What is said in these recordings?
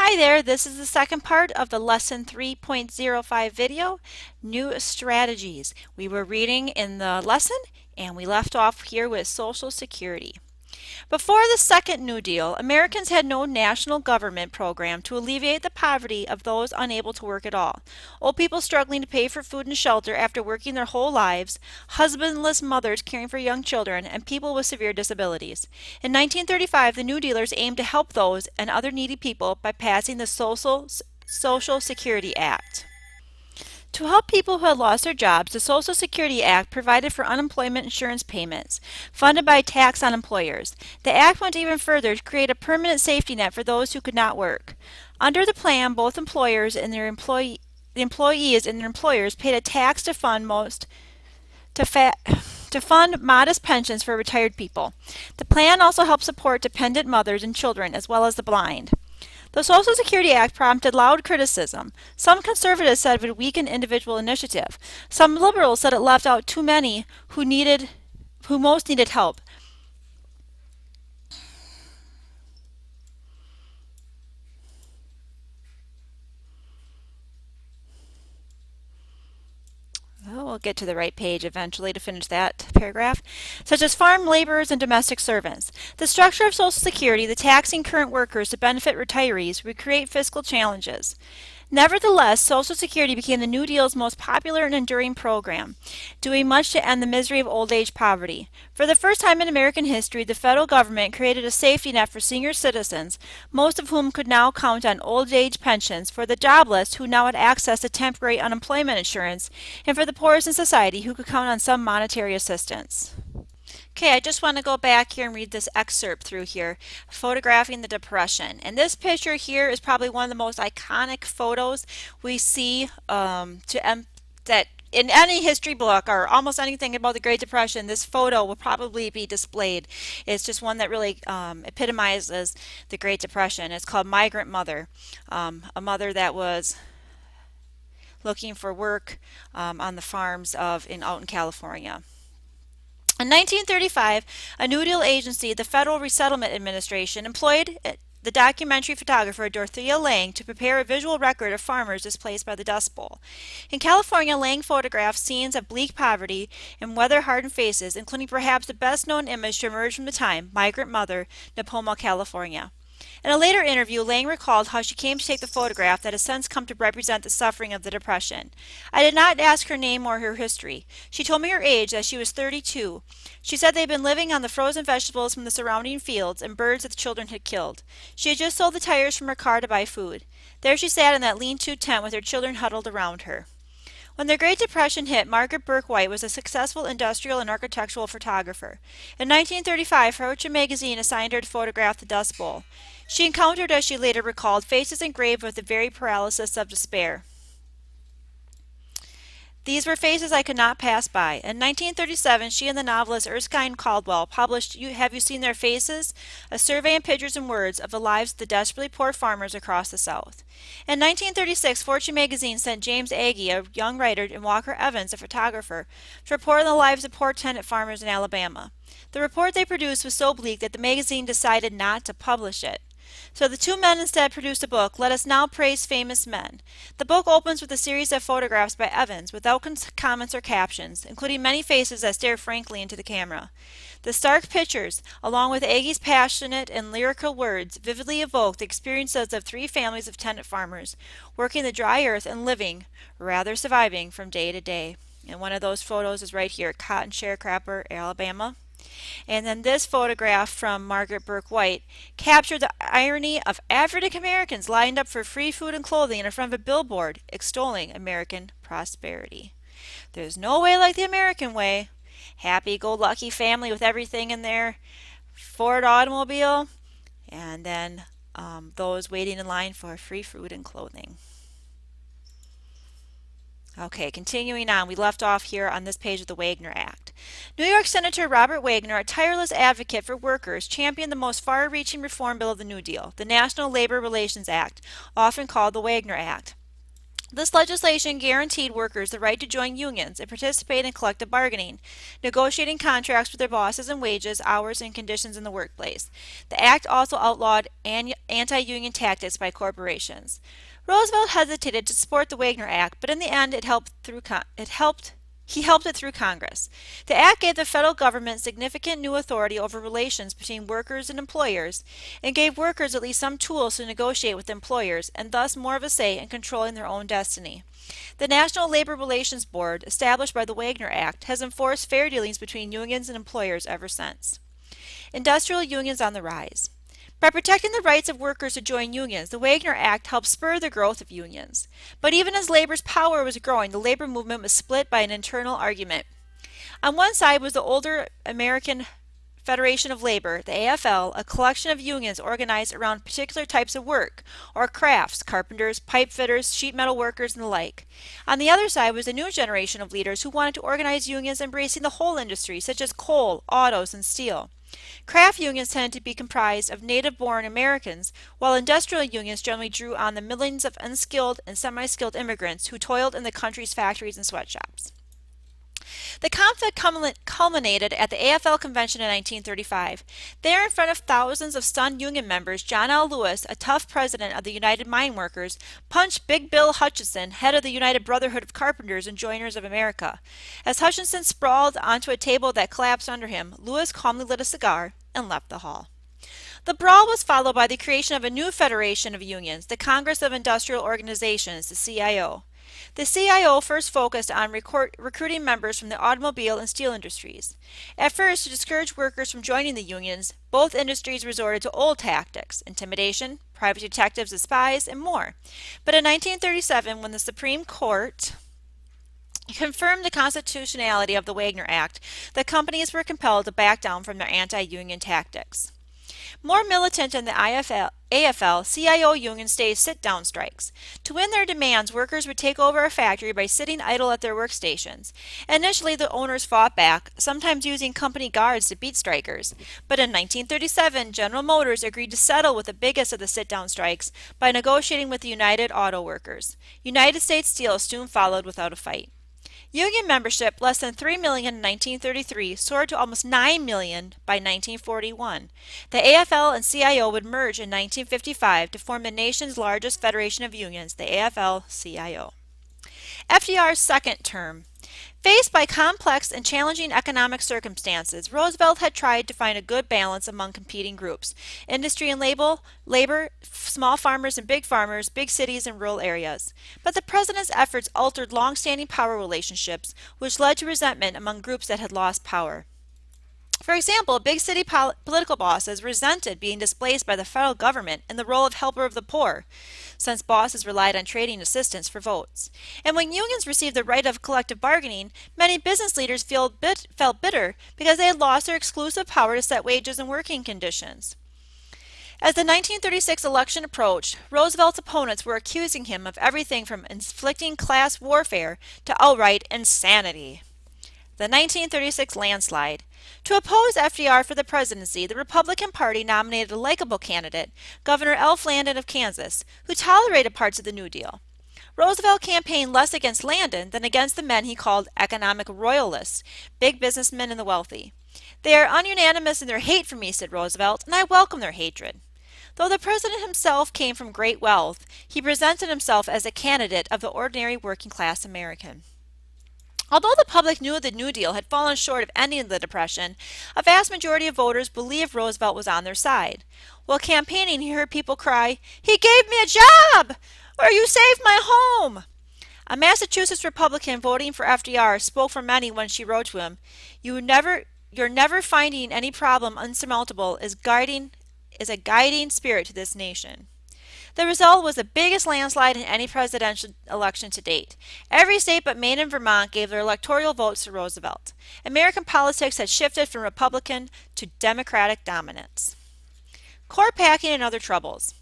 Hi there, this is the second part of the Lesson 3.05 video, New Strategies. We were reading in the lesson and we left off here with Social Security. Before the Second New Deal, Americans had no national government program to alleviate the poverty of those unable to work at all. Old people struggling to pay for food and shelter after working their whole lives, husbandless mothers caring for young children, and people with severe disabilities. In 1935, the New Dealers aimed to help those and other needy people by passing the Social Security Act. To help people who had lost their jobs, the Social Security Act provided for unemployment insurance payments, funded by tax on employers. The Act went even further to create a permanent safety net for those who could not work. Under the plan, both the employees and their employers paid a tax to fund to fund modest pensions for retired people. The plan also helped support dependent mothers and children as well as the blind. The Social Security Act prompted loud criticism. Some conservatives said it would weaken individual initiative. Some liberals said it left out too many who most needed help. Oh, we'll get to the right page eventually to finish that paragraph. Such as farm laborers and domestic servants. The structure of Social Security, the taxing current workers to benefit retirees, would create fiscal challenges. Nevertheless, Social Security became the New Deal's most popular and enduring program, doing much to end the misery of old age poverty. For the first time in American history, the federal government created a safety net for senior citizens, most of whom could now count on old age pensions, for the jobless who now had access to temporary unemployment insurance, and for the poorest in society who could count on some monetary assistance. Okay, I just want to go back here and read this excerpt through here, photographing the Depression. And this picture here is probably one of the most iconic photos we see that in any history book or almost anything about the Great Depression, this photo will probably be displayed. It's just one that really epitomizes the Great Depression. It's called Migrant Mother, a mother that was looking for work on the farms out in California. In 1935, a New Deal agency, the Federal Resettlement Administration, employed the documentary photographer Dorothea Lange to prepare a visual record of farmers displaced by the Dust Bowl. In California, Lange photographed scenes of bleak poverty and weather-hardened faces, including perhaps the best-known image to emerge from the time, Migrant Mother, Nipomo, California. In a later interview, Lange recalled how she came to take the photograph that has since come to represent the suffering of the Depression. I did not ask her name or her history. She told me her age, that she was 32. She said they had been living on the frozen vegetables from the surrounding fields and birds that the children had killed. She had just sold the tires from her car to buy food. There she sat in that lean-to tent with her children huddled around her. When the Great Depression hit, Margaret Burke White was a successful industrial and architectural photographer. In 1935, Fortune magazine assigned her to photograph the Dust Bowl. She encountered, as she later recalled, faces engraved with the very paralysis of despair. These were faces I could not pass by. In 1937, she and the novelist Erskine Caldwell published Have You Seen Their Faces? A survey in pictures and words of the lives of the desperately poor farmers across the South. In 1936, Fortune magazine sent James Agee, a young writer, and Walker Evans, a photographer, to report on the lives of poor tenant farmers in Alabama. The report they produced was so bleak that the magazine decided not to publish it. So the two men instead produced a book, Let Us Now Praise Famous Men. The book opens with a series of photographs by Evans without comments or captions, including many faces that stare frankly into the camera. The stark pictures, along with Agee's passionate and lyrical words, vividly evoke the experiences of three families of tenant farmers, working the dry earth and living, rather surviving, from day to day. And one of those photos is right here, Cotton Sharecropper, Alabama. And then this photograph from Margaret Burke White captured the irony of African Americans lined up for free food and clothing in front of a billboard extolling American prosperity. There's no way like the American way. Happy-go-lucky family with everything in their Ford automobile, and then those waiting in line for free food and clothing. Okay, continuing on, we left off here on this page of the Wagner Act. New York Senator Robert Wagner, a tireless advocate for workers, championed the most far-reaching reform bill of the New Deal, the National Labor Relations Act, often called the Wagner Act. This legislation guaranteed workers the right to join unions and participate in collective bargaining, negotiating contracts with their bosses and wages, hours, and conditions in the workplace. The act also outlawed anti-union tactics by corporations. Roosevelt hesitated to support the Wagner Act, but in the end he helped it through Congress. The act gave the federal government significant new authority over relations between workers and employers, and gave workers at least some tools to negotiate with employers, and thus more of a say in controlling their own destiny. The National Labor Relations Board, established by the Wagner Act, has enforced fair dealings between unions and employers ever since. Industrial unions on the rise. By protecting the rights of workers to join unions, the Wagner Act helped spur the growth of unions. But even as labor's power was growing, the labor movement was split by an internal argument. On one side was the older American Federation of Labor, the AFL, a collection of unions organized around particular types of work, or crafts, carpenters, pipe fitters, sheet metal workers, and the like. On the other side was the new generation of leaders who wanted to organize unions embracing the whole industry, such as coal, autos, and steel. Craft unions tended to be comprised of native-born Americans, while industrial unions generally drew on the millions of unskilled and semi-skilled immigrants who toiled in the country's factories and sweatshops. The conflict culminated at the AFL convention in 1935. There, in front of thousands of stunned union members, John L. Lewis, a tough president of the United Mine Workers, punched Big Bill Hutchinson, head of the United Brotherhood of Carpenters and Joiners of America. As Hutchinson sprawled onto a table that collapsed under him, Lewis calmly lit a cigar and left the hall. The brawl was followed by the creation of a new federation of unions, the Congress of Industrial Organizations, the CIO. The CIO first focused on recruiting members from the automobile and steel industries. At first, to discourage workers from joining the unions, both industries resorted to old tactics: intimidation, private detectives as spies, and more. But in 1937, when the Supreme Court confirmed the constitutionality of the Wagner Act, the companies were compelled to back down from their anti-union tactics. More militant than the AFL, CIO unions staged sit-down strikes. To win their demands, workers would take over a factory by sitting idle at their workstations. Initially, the owners fought back, sometimes using company guards to beat strikers. But in 1937, General Motors agreed to settle with the biggest of the sit-down strikes by negotiating with the United Auto Workers. United States Steel soon followed without a fight. Union membership, less than 3 million in 1933, soared to almost 9 million by 1941. The AFL and CIO would merge in 1955 to form the nation's largest federation of unions, the AFL-CIO. FDR's second term. Faced by complex and challenging economic circumstances, Roosevelt had tried to find a good balance among competing groups: industry and labor, small farmers and big farmers, big cities and rural areas. But the president's efforts altered long-standing power relationships, which led to resentment among groups that had lost power. For example, big city political bosses resented being displaced by the federal government in the role of helper of the poor, since bosses relied on trading assistance for votes. And when unions received the right of collective bargaining, many business leaders felt bitter because they had lost their exclusive power to set wages and working conditions. As the 1936 election approached, Roosevelt's opponents were accusing him of everything from inflicting class warfare to outright insanity. The 1936 landslide. To oppose FDR for the presidency, the Republican Party nominated a likable candidate, Governor Alf Landon of Kansas, who tolerated parts of the New Deal. Roosevelt campaigned less against Landon than against the men he called economic royalists, big businessmen and the wealthy. "They are ununanimous in their hate for me," said Roosevelt, "and I welcome their hatred." Though the president himself came from great wealth, he presented himself as a candidate of the ordinary working-class American. Although the public knew the New Deal had fallen short of ending the Depression, a vast majority of voters believed Roosevelt was on their side. While campaigning, he heard people cry, "He gave me a job!" or "You saved my home!" A Massachusetts Republican voting for FDR spoke for many when she wrote to him, You're never finding any problem unsurmountable is a guiding spirit to this nation." The result was the biggest landslide in any presidential election to date. Every state but Maine and Vermont gave their electoral votes to Roosevelt. American politics had shifted from Republican to Democratic dominance. Court packing and other troubles.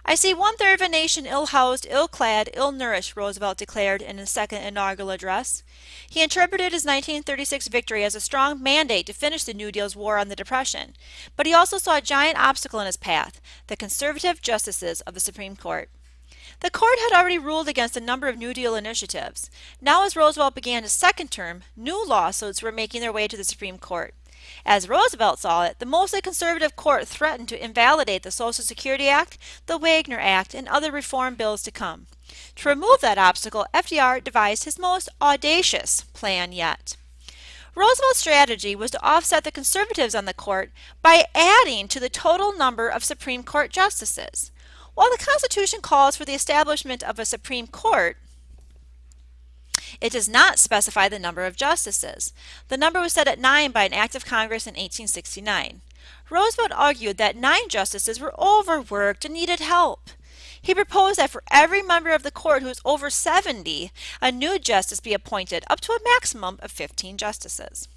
"I see one-third of a nation ill-housed, ill-clad, ill-nourished," Roosevelt declared in his second inaugural address. He interpreted his 1936 victory as a strong mandate to finish the New Deal's war on the Depression. But he also saw a giant obstacle in his path: the conservative justices of the Supreme Court. The court had already ruled against a number of New Deal initiatives. Now, as Roosevelt began his second term, new lawsuits were making their way to the Supreme Court. As Roosevelt saw it, the mostly conservative court threatened to invalidate the Social Security Act, the Wagner Act, and other reform bills to come. To remove that obstacle, FDR devised his most audacious plan yet. Roosevelt's strategy was to offset the conservatives on the court by adding to the total number of Supreme Court justices. While the Constitution calls for the establishment of a Supreme Court, it does not specify the number of justices. The number was set at 9 by an act of Congress in 1869. Roosevelt argued that 9 justices were overworked and needed help. He proposed that for every member of the court who is over 70, a new justice be appointed, up to a maximum of 15 justices.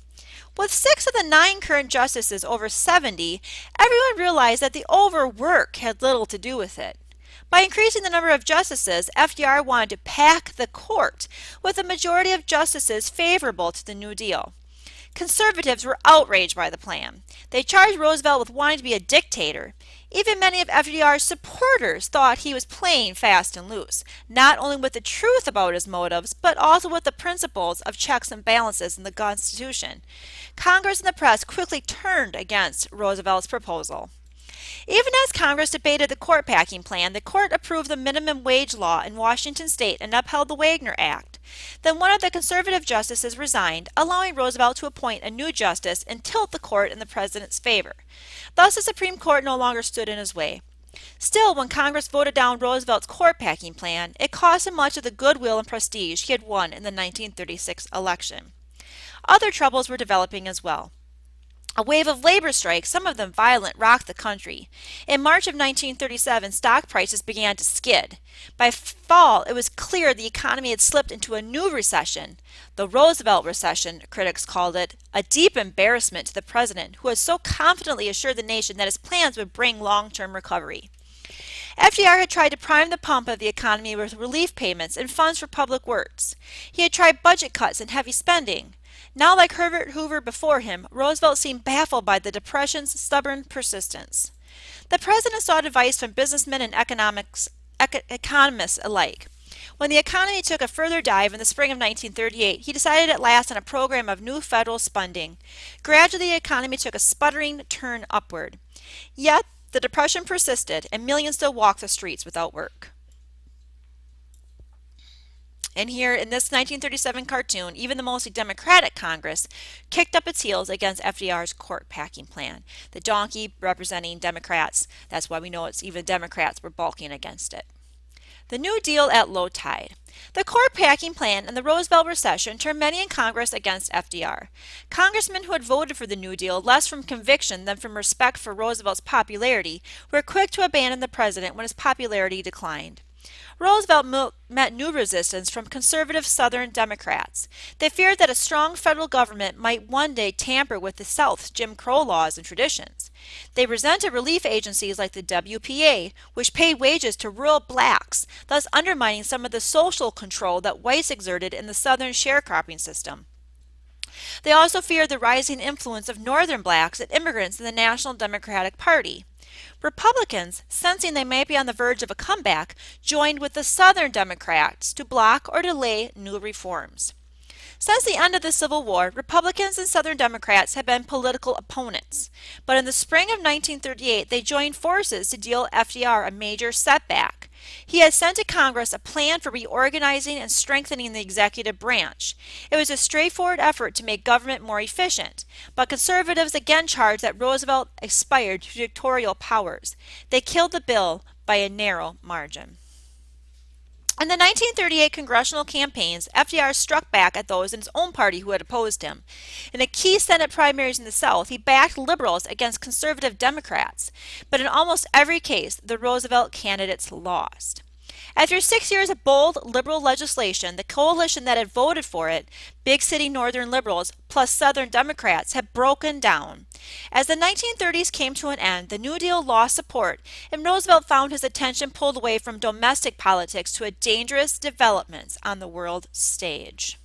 With 6 of the 9 current justices over 70, everyone realized that the overwork had little to do with it. By increasing the number of justices, FDR wanted to pack the court with a majority of justices favorable to the New Deal. Conservatives were outraged by the plan. They charged Roosevelt with wanting to be a dictator. Even many of FDR's supporters thought he was playing fast and loose, not only with the truth about his motives, but also with the principles of checks and balances in the Constitution. Congress and the press quickly turned against Roosevelt's proposal. Even as Congress debated the court packing plan, the court approved the minimum wage law in Washington state and upheld the Wagner Act. Then one of the conservative justices resigned, allowing Roosevelt to appoint a new justice and tilt the court in the president's favor. Thus, the Supreme Court no longer stood in his way. Still, when Congress voted down Roosevelt's court packing plan, it cost him much of the goodwill and prestige he had won in the 1936 election. Other troubles were developing as well. A wave of labor strikes, some of them violent, rocked the country. In March of 1937, stock prices began to skid. By fall, it was clear the economy had slipped into a new recession. The Roosevelt recession, critics called it, a deep embarrassment to the president, who had so confidently assured the nation that his plans would bring long-term recovery. FDR had tried to prime the pump of the economy with relief payments and funds for public works. He had tried budget cuts and heavy spending. Now, like Herbert Hoover before him, Roosevelt seemed baffled by the Depression's stubborn persistence. The president sought advice from businessmen and economists alike. When the economy took a further dive in the spring of 1938, he decided at last on a program of new federal spending. Gradually, the economy took a sputtering turn upward. Yet, the Depression persisted, and millions still walked the streets without work. And here in this 1937 cartoon, even the mostly Democratic Congress kicked up its heels against FDR's court packing plan. The donkey representing Democrats. That's why we know it's even Democrats were balking against it. The New Deal at low tide. The court packing plan and the Roosevelt recession turned many in Congress against FDR. Congressmen who had voted for the New Deal, less from conviction than from respect for Roosevelt's popularity, were quick to abandon the president when his popularity declined. Roosevelt met new resistance from conservative Southern Democrats. They feared that a strong federal government might one day tamper with the South's Jim Crow laws and traditions. They resented relief agencies like the WPA, which paid wages to rural blacks, thus undermining some of the social control that whites exerted in the Southern sharecropping system. They also feared the rising influence of Northern blacks and immigrants in the National Democratic Party. Republicans, sensing they might be on the verge of a comeback, joined with the Southern Democrats to block or delay new reforms. Since the end of the Civil War, Republicans and Southern Democrats had been political opponents. But in the spring of 1938, they joined forces to deal FDR a major setback. He had sent to Congress a plan for reorganizing and strengthening the executive branch. It was a straightforward effort to make government more efficient, but conservatives again charged that Roosevelt aspired to dictatorial powers. They killed the bill by a narrow margin. In the 1938 congressional campaigns, FDR struck back at those in his own party who had opposed him. In the key Senate primaries in the South, he backed liberals against conservative Democrats, but in almost every case, the Roosevelt candidates lost. After 6 years of bold liberal legislation, the coalition that had voted for it, big city Northern liberals plus Southern Democrats, had broken down. As the 1930s came to an end, the New Deal lost support, and Roosevelt found his attention pulled away from domestic politics to a dangerous developments on the world stage.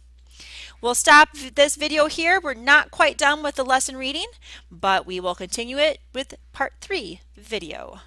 We'll stop this video here. We're not quite done with the lesson reading, but we will continue it with part 3 video.